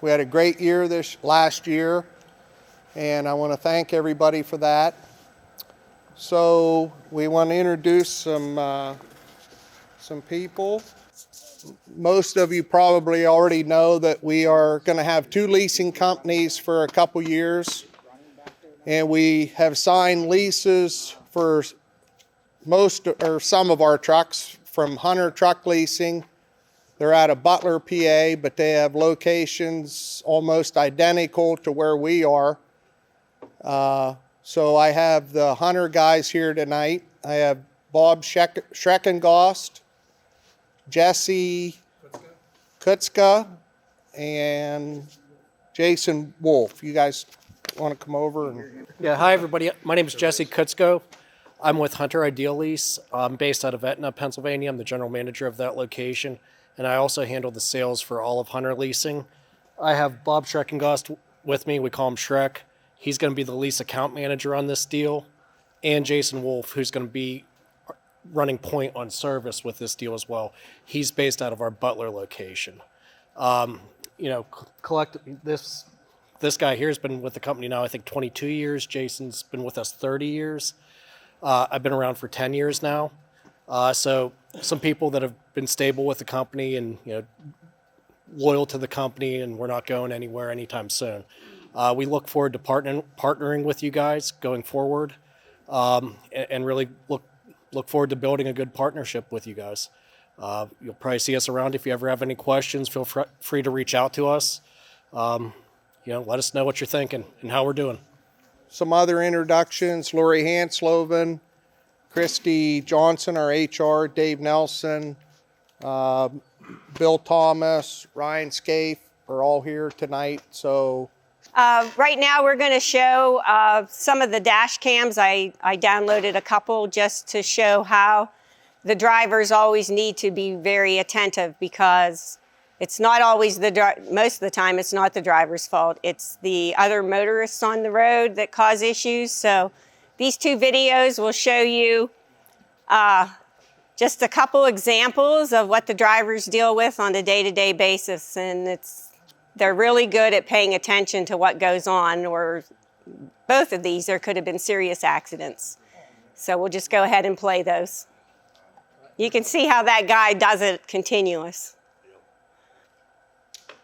We had a great year this last year, and I want to thank everybody for that. So we want to introduce some people. Most of you probably already know that we are going to have 2 leasing companies for a couple years, and we have signed leases for most or some of our trucks from Hunter Truck Leasing. They're out of Butler, PA, but they have locations almost identical to where we are. So I have the Hunter guys here tonight. I have Bob Schreckengost, Jesse Kutzka, and Jason Wolf. You guys want to come over? Yeah, hi everybody. My name is Jesse Kutzko. I'm with Hunter Ideal Lease. I'm based out of Etna, Pennsylvania. I'm the general manager of that location, and I also handle the sales for all of Hunter Leasing. I have Bob Schreckengost with me. We call him Shrek. He's going to be the lease account manager on this deal, and Jason Wolf, who's going to be running point on service with this deal as well. He's based out of our Butler location. This guy here has been with the company now, I think 22 years. Jason's been with us 30 years. I've been around for 10 years now. So some people that have been stable with the company and loyal to the company, and we're not going anywhere anytime soon. We look forward to partnering with you guys going forward, and really look forward to building a good partnership with you guys. You'll probably see us around. If you ever have any questions, feel free to reach out to us. Let us know what you're thinking and how we're doing. Some other introductions: Lori Hansloven, Christy Johnson, our HR, Dave Nelson, Bill Thomas, Ryan Scaife are all here tonight. So right now we're going to show some of the dash cams. I downloaded a couple just to show how the drivers always need to be very attentive, because it's not always most of the time it's not the driver's fault. It's the other motorists on the road that cause issues. So these 2 videos will show you just a couple examples of what the drivers deal with on a day-to-day basis. And they're really good at paying attention to what goes on, or both of these, there could have been serious accidents. So we'll just go ahead and play those. You can see how that guy does it continuous.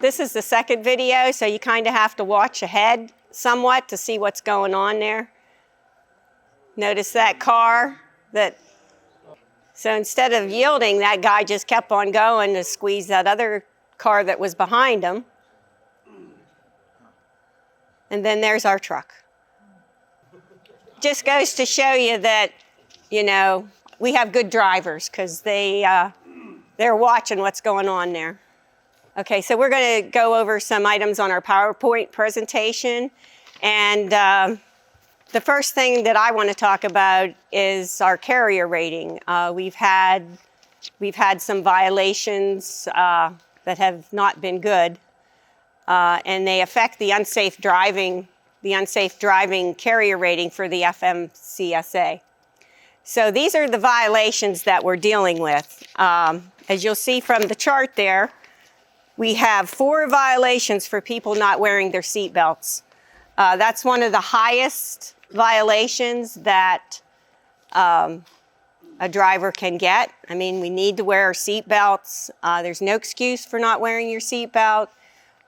This is the second video, so you kind of have to watch ahead somewhat to see what's going on there. Notice that car so instead of yielding, that guy just kept on going to squeeze that other car that was behind him. And then there's our truck. Just goes to show you that, we have good drivers, because they're watching what's going on there. Okay, so we're going to go over some items on our PowerPoint presentation. And the first thing that I want to talk about is our carrier rating. We've had some violations that have not been good, and they affect the unsafe driving carrier rating for the FMCSA. So these are the violations that we're dealing with. As you'll see from the chart there, we have 4 violations for people not wearing their seat belts. That's one of the highest violations that a driver can get. I mean, we need to wear our seat belts. There's no excuse for not wearing your seat belt.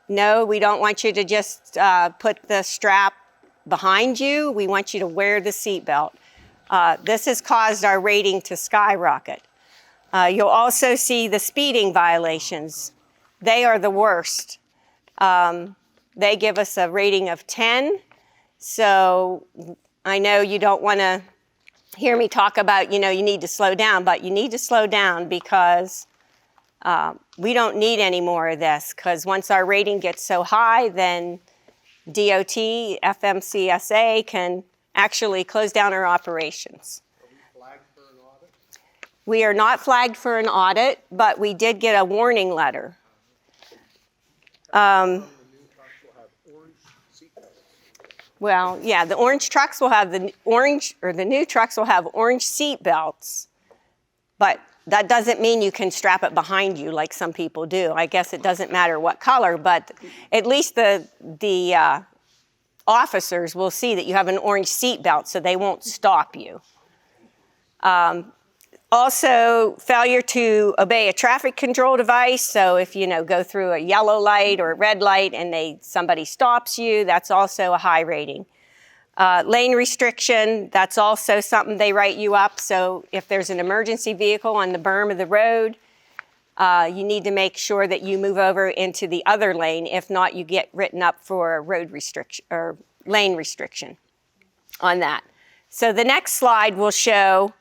No, we don't want you to just put the strap behind you. We want you to wear the seat belt. This has caused our rating to skyrocket. You'll also see the speeding violations. They are the worst. They give us a rating of 10. So I know you don't want to hear me talk about, you need to slow down, but you need to slow down, because we don't need any more of this, because once our rating gets so high, then DOT, FMCSA can actually close down our operations. are we flagged for an audit? We are not flagged for an audit, but we did get a warning letter. Well, yeah, the orange trucks will have the new trucks will have orange seat belts, but that doesn't mean you can strap it behind you like some people do. I guess it doesn't matter what color, but at least the officers will see that you have an orange seat belt, so they won't stop you. Also, failure to obey a traffic control device. So if you go through a yellow light or a red light and somebody stops you, that's also a high rating. Lane restriction, that's also something they write you up. So if there's an emergency vehicle on the berm of the road, you need to make sure that you move over into the other lane. If not, you get written up for a road restriction or lane restriction on that. So the next slide will show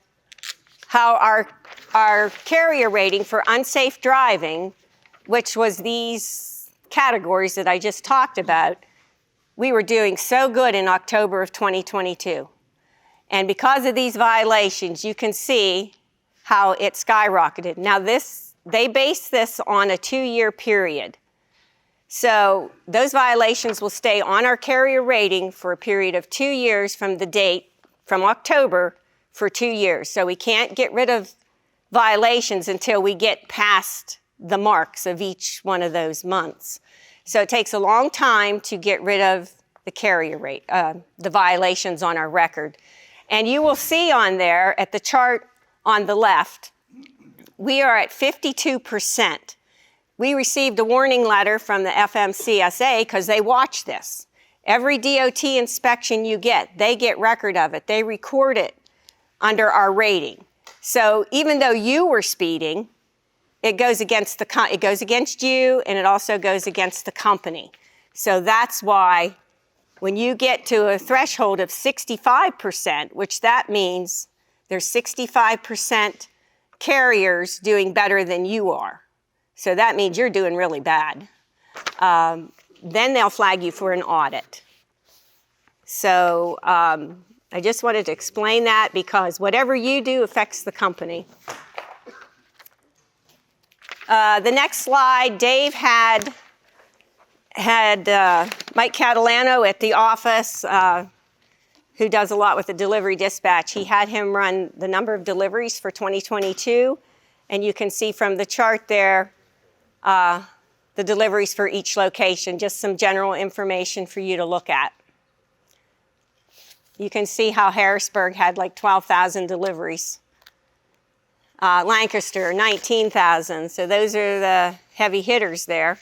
how our carrier rating for unsafe driving, which was these categories that I just talked about, we were doing so good in October of 2022. And because of these violations, you can see how it skyrocketed. Now they base this on a 2-year period. So those violations will stay on our carrier rating for a period of 2 years from the date, from October, for 2 years. So we can't get rid of violations until we get past the marks of each one of those months. So it takes a long time to get rid of the carrier rate, the violations on our record. And you will see on there at the chart on the left, we are at 52%. We received a warning letter from the FMCSA because they watch this. Every DOT inspection you get, they get record of it. They record it under our rating. So even though you were speeding, it goes against you, and it also goes against the company. So that's why when you get to a threshold of 65%, which that means there's 65% carriers doing better than you are. So that means you're doing really bad. Then they'll flag you for an audit. So I just wanted to explain that because whatever you do affects the company. The next slide, Dave had Mike Catalano at the office, who does a lot with the delivery dispatch. He had him run the number of deliveries for 2022, and you can see from the chart there the deliveries for each location, just some general information for you to look at. You can see how Harrisburg had like 12,000 deliveries. Lancaster, 19,000. So those are the heavy hitters there.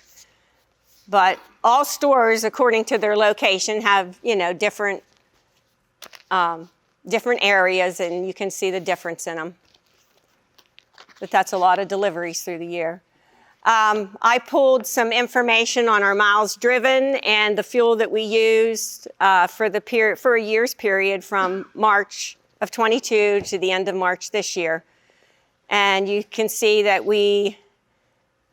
But all stores, according to their location, have, different areas, and you can see the difference in them. But that's a lot of deliveries through the year. I pulled some information on our miles driven and the fuel that we used for a year's period from March of 22 to the end of March this year. And you can see that we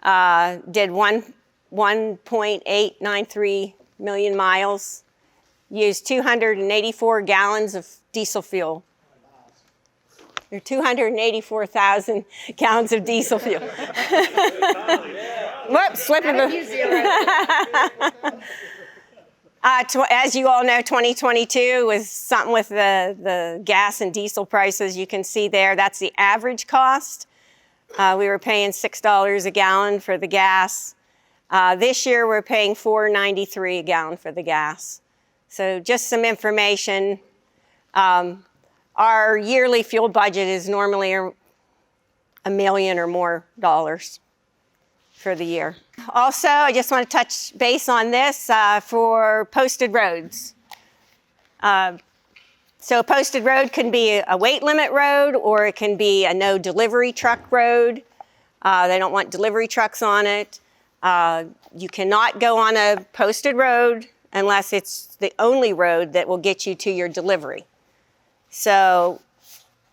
did 1.893 million miles, used 284 gallons of diesel fuel. There are 284,000 gallons of diesel fuel. Whoops, slipping as you all know, 2022 was something with the gas and diesel prices. You can see there, that's the average cost. We were paying $6 a gallon for the gas. This year, we're paying $4.93 a gallon for the gas. So just some information. Our yearly fuel budget is normally $1 million or more for the year. Also, I just want to touch base on this for posted roads. So a posted road can be a weight limit road, or it can be a no delivery truck road. They don't want delivery trucks on it. You cannot go on a posted road unless it's the only road that will get you to your delivery. So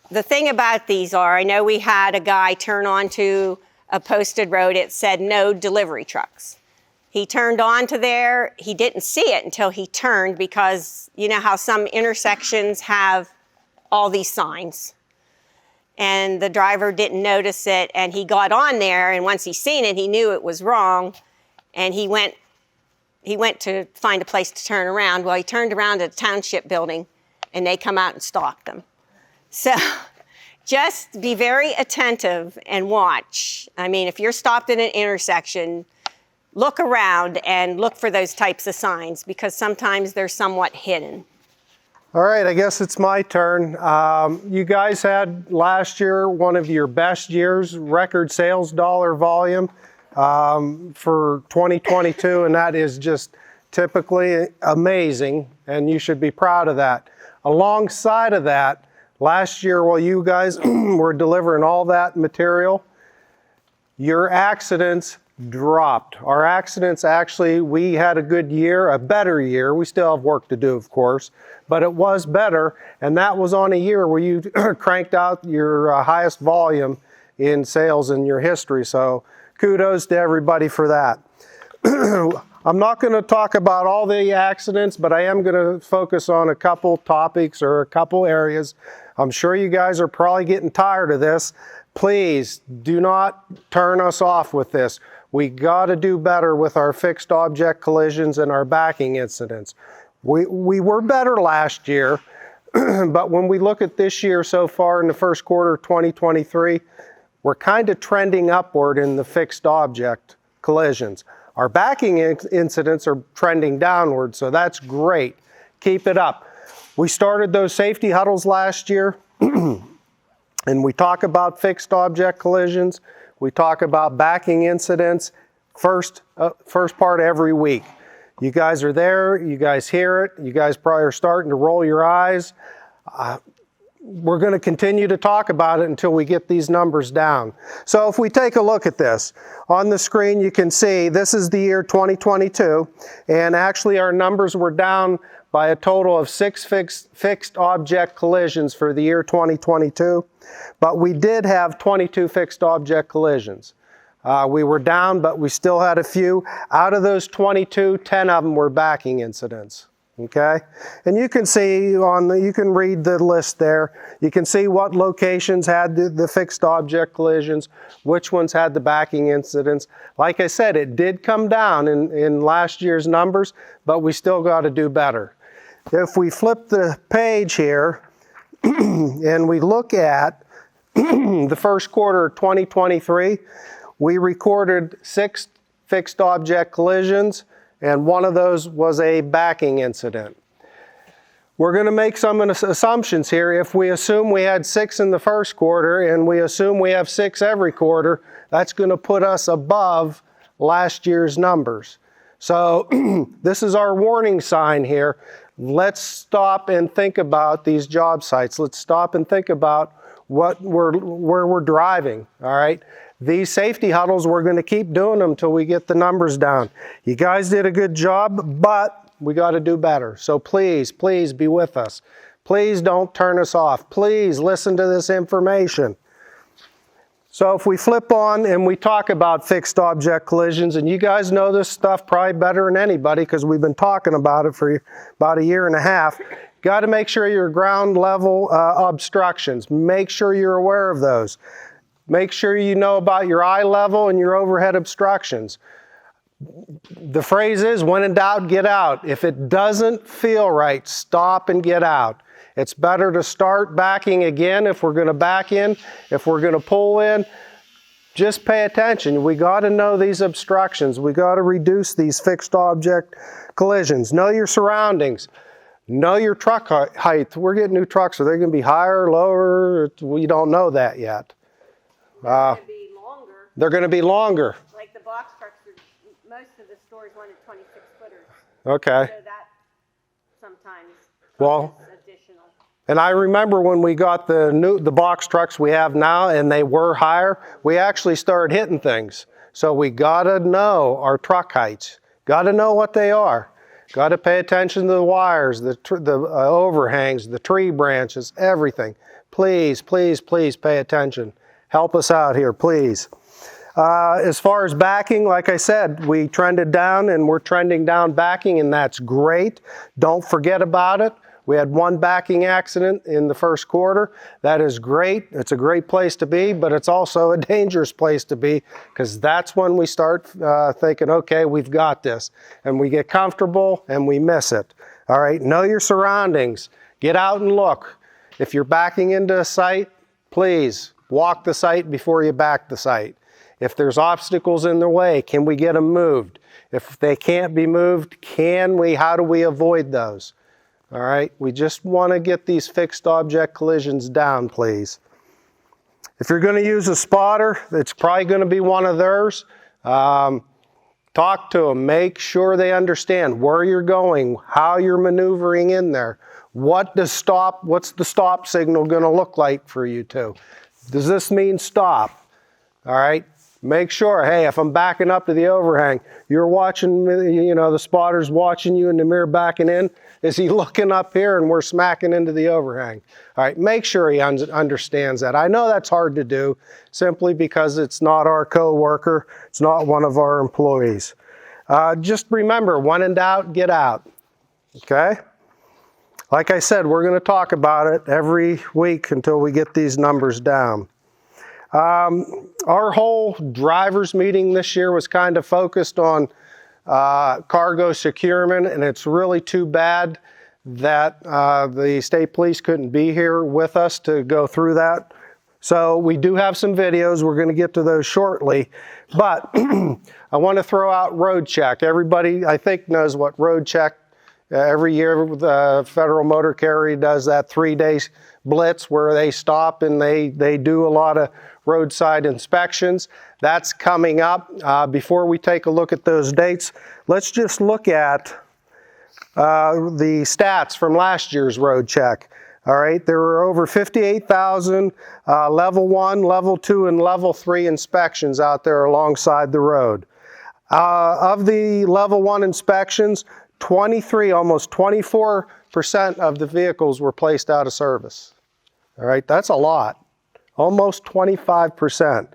the thing about these I know we had a guy turn onto a posted road. It said no delivery trucks. He turned onto there. He didn't see it until he turned, because you know how some intersections have all these signs. And the driver didn't notice it, and he got on there, and once he seen it, he knew it was wrong, and he went to find a place to turn around. Well, he turned around at a township building, and they come out and stopped him. So just be very attentive and watch. I mean, if you're stopped at an intersection, look around and look for those types of signs because sometimes they're somewhat hidden. All right, I guess it's my turn. You guys had last year one of your best years, record sales dollar volume for 2022, and that is just typically amazing, and you should be proud of that. Alongside of that, last year while you guys were delivering all that material, your accidents dropped. Our accidents actually, we had a good year, a better year. We still have work to do, of course, but it was better. And that was on a year where you cranked out your highest volume in sales in your history. So kudos to everybody for that. I'm not going to talk about all the accidents, but I am going to focus on a couple topics or a couple areas. I'm sure you guys are probably getting tired of this. Please do not turn us off with this. We got to do better with our fixed object collisions and our backing incidents. We were better last year, but when we look at this year so far in the first quarter of 2023, we're kind of trending upward in the fixed object collisions. Our backing incidents are trending downward, so that's great. Keep it up. We started those safety huddles last year, and we talk about fixed object collisions. We talk about backing incidents first part every week. You guys are there, you guys hear it, you guys probably are starting to roll your eyes. We're going to continue to talk about it until we get these numbers down. So if we take a look at this, on the screen you can see this is the year 2022, and actually our numbers were down by a total of 6 fixed object collisions for the year 2022, but we did have 22 fixed object collisions. We were down, but we still had a few. Out of those 22, 10 of them were backing incidents. Okay, and you can see you can read the list there. You can see what locations had the fixed object collisions, which ones had the backing incidents. Like I said, it did come down in last year's numbers, but we still got to do better. If we flip the page here and we look at the first quarter of 2023, we recorded 6 fixed object collisions, and one of those was a backing incident. We're going to make some assumptions here. If we assume we had 6 in the first quarter and we assume we have 6 every quarter, that's going to put us above last year's numbers. So this is our warning sign here. Let's stop and think about these job sites. Let's stop and think about where we're driving, all right? These safety huddles, we're going to keep doing them until we get the numbers down. You guys did a good job, but we got to do better. So please, please be with us. Please don't turn us off. Please listen to this information. So if we flip on and we talk about fixed object collisions, and you guys know this stuff probably better than anybody because we've been talking about it for about a year and a half. Got to make sure your ground level obstructions. Make sure you're aware of those. Make sure you know about your eye level and your overhead obstructions. The phrase is, when in doubt, get out. If it doesn't feel right, stop and get out. It's better to start backing again if we're going to back in. If we're going to pull in, just pay attention. We got to know these obstructions. We got to reduce these fixed object collisions. Know your surroundings. Know your truck height. We're getting new trucks. Are they going to be higher, lower? We don't know that yet. They're going to be longer. They're going to be longer. Like the box trucks, most of the stores wanted 26 footers. Okay. So that sometimes Well, is additional. and I remember when we got the box trucks we have now and they were higher, we actually started hitting things. So we got to know our truck heights. Got to know what they are. Got to pay attention to the wires, the overhangs, the tree branches, everything. Please, please, please pay attention. Help us out here, please. As far as backing, like I said, we trended down and we're trending down backing, and that's great. Don't forget about it. We had 1 backing accident in the first quarter. That is great. It's a great place to be, but it's also a dangerous place to be because that's when we start thinking, okay, we've got this. And we get comfortable and we miss it. All right, know your surroundings. Get out and look. If you're backing into a site, please walk the site before you back the site. If there's obstacles in the way, can we get them moved? If they can't be moved, how do we avoid those? All right, we just want to get these fixed object collisions down, please. If you're going to use a spotter, it's probably going to be one of theirs. Talk to them, make sure they understand where you're going, how you're maneuvering in there. What's the stop signal going to look like for you two? Does this mean stop? All right, make sure, hey, if I'm backing up to the overhang, you're watching, the spotter's watching you in the mirror backing in. Is he looking up here and we're smacking into the overhang? All right, make sure he understands that. I know that's hard to do simply because it's not our coworker, it's not one of our employees. Just remember, when in doubt, get out, okay? Like I said, we're gonna talk about it every week until we get these numbers down. Our whole drivers meeting this year was kind of focused on cargo securement, and it's really too bad that the state police couldn't be here with us to go through that. So we do have some videos. We're going to get to those shortly. But I want to throw out road check. Everybody, I think, knows what road check. Every year the Federal Motor Carrier does that 3-day blitz where they stop and they do a lot of roadside inspections. That's coming up. Before we take a look at those dates, let's just look at the stats from last year's road check. All right, there were over 58,000 level 1, level 2, and level 3 inspections out there alongside the road. Of the level 1 inspections, almost 24% of the vehicles were placed out of service. All right, that's a lot. Almost 25%.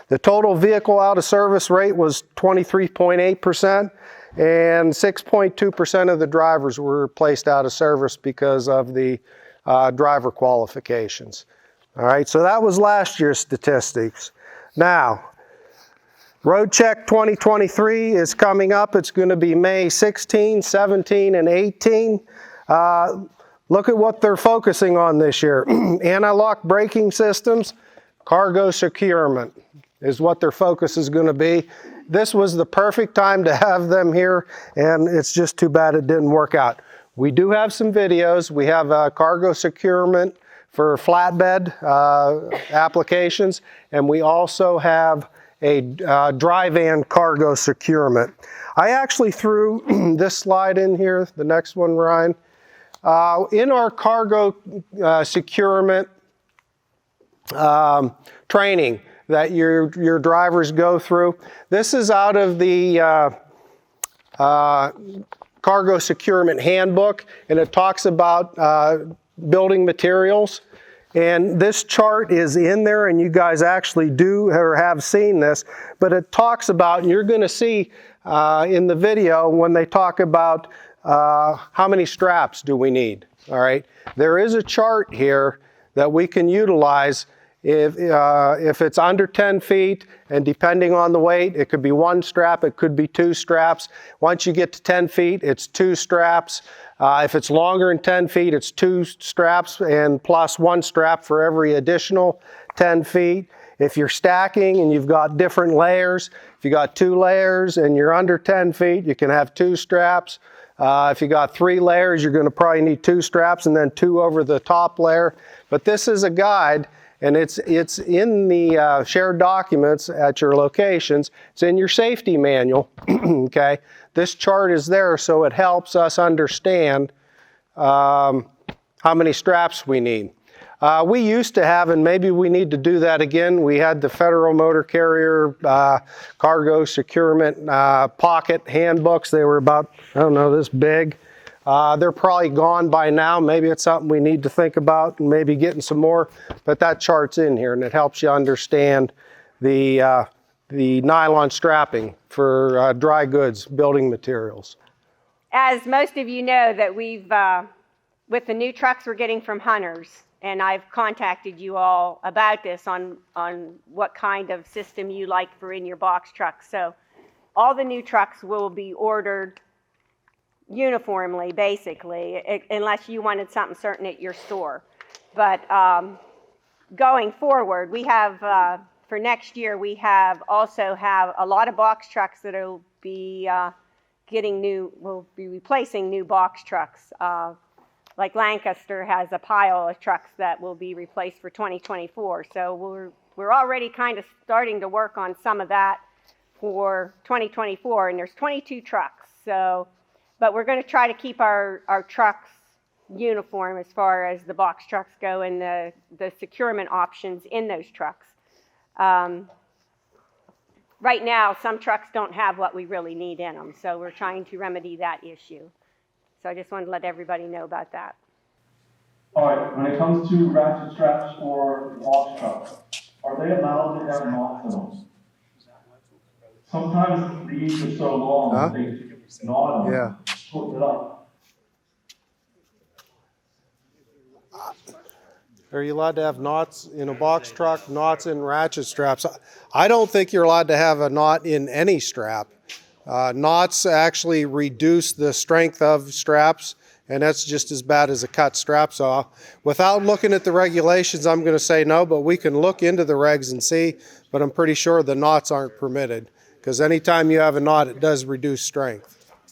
The total vehicle out of service rate was 23.8%, and 6.2% of the drivers were placed out of service because of the driver qualifications. All right, so that was last year's statistics. Now, Road Check 2023 is coming up. It's going to be May 16, 17, and 18. Look at what they're focusing on this year. Anti-lock braking systems, cargo securement is what their focus is going to be. This was the perfect time to have them here, and it's just too bad it didn't work out. We do have some videos. We have cargo securement for flatbed applications, and we also have a dry van cargo securement. I actually threw this slide in here, the next one, Ryan. In our cargo securement training that your drivers go through, this is out of the cargo securement handbook, and it talks about building materials. And this chart is in there, and you guys actually do or have seen this, but it talks about, and you're going to see in the video when they talk about how many straps do we need, all right? There is a chart here that we can utilize if it's under 10 feet, and depending on the weight, it could be 1 strap, it could be 2 straps. Once you get to 10 feet, it's 2 straps. If it's longer than 10 feet, it's 2 straps and plus 1 strap for every additional 10 feet. If you're stacking and you've got different layers, if you got 2 layers and you're under 10 feet, you can have 2 straps. If you got 3 layers, you're going to probably need 2 straps and then 2 over the top layer. But this is a guide, and it's in the shared documents at your locations. It's in your safety manual, okay? This chart is there so it helps us understand how many straps we need. We used to have, and maybe we need to do that again, we had the Federal Motor Carrier cargo securement pocket handbooks. They were about, I don't know, this big. They're probably gone by now. Maybe it's something we need to think about and maybe getting some more, but that chart's in here and it helps you understand the nylon strapping for dry goods, building materials. As most of you know, that we've, with the new trucks we're getting from Hunters, and I've contacted you all about this on what kind of system you like for in your box trucks. So all the new trucks will be ordered uniformly, basically, unless you wanted something certain at your store. But going forward, we have, for next year, we have also have a lot of box trucks that will be we'll be replacing new box trucks. Like Lancaster has a pile of trucks that will be replaced for 2024. So we're already kind of starting to work on some of that for 2024, and there's 22 trucks. So, but we're going to try to keep our trucks uniform as far as the box trucks go and the securement options in those trucks. Right now, some trucks don't have what we really need in them, so we're trying to remedy that issue. So I just wanted to let everybody know about that. All right, when it comes to ratchet straps or box trucks, are they allowed to have knots in them? Sometimes the ends are so long, Huh? they knot them, Yeah. split it up. Are you allowed to have knots in a box truck, knots in ratchet straps? I don't think you're allowed to have a knot in any strap. Knots actually reduce the strength of straps, and that's just as bad as a cut strap saw. Without looking at the regulations, I'm going to say no, but we can look into the regs and see, but I'm pretty sure the knots aren't permitted, because anytime you have a knot, it does reduce strength.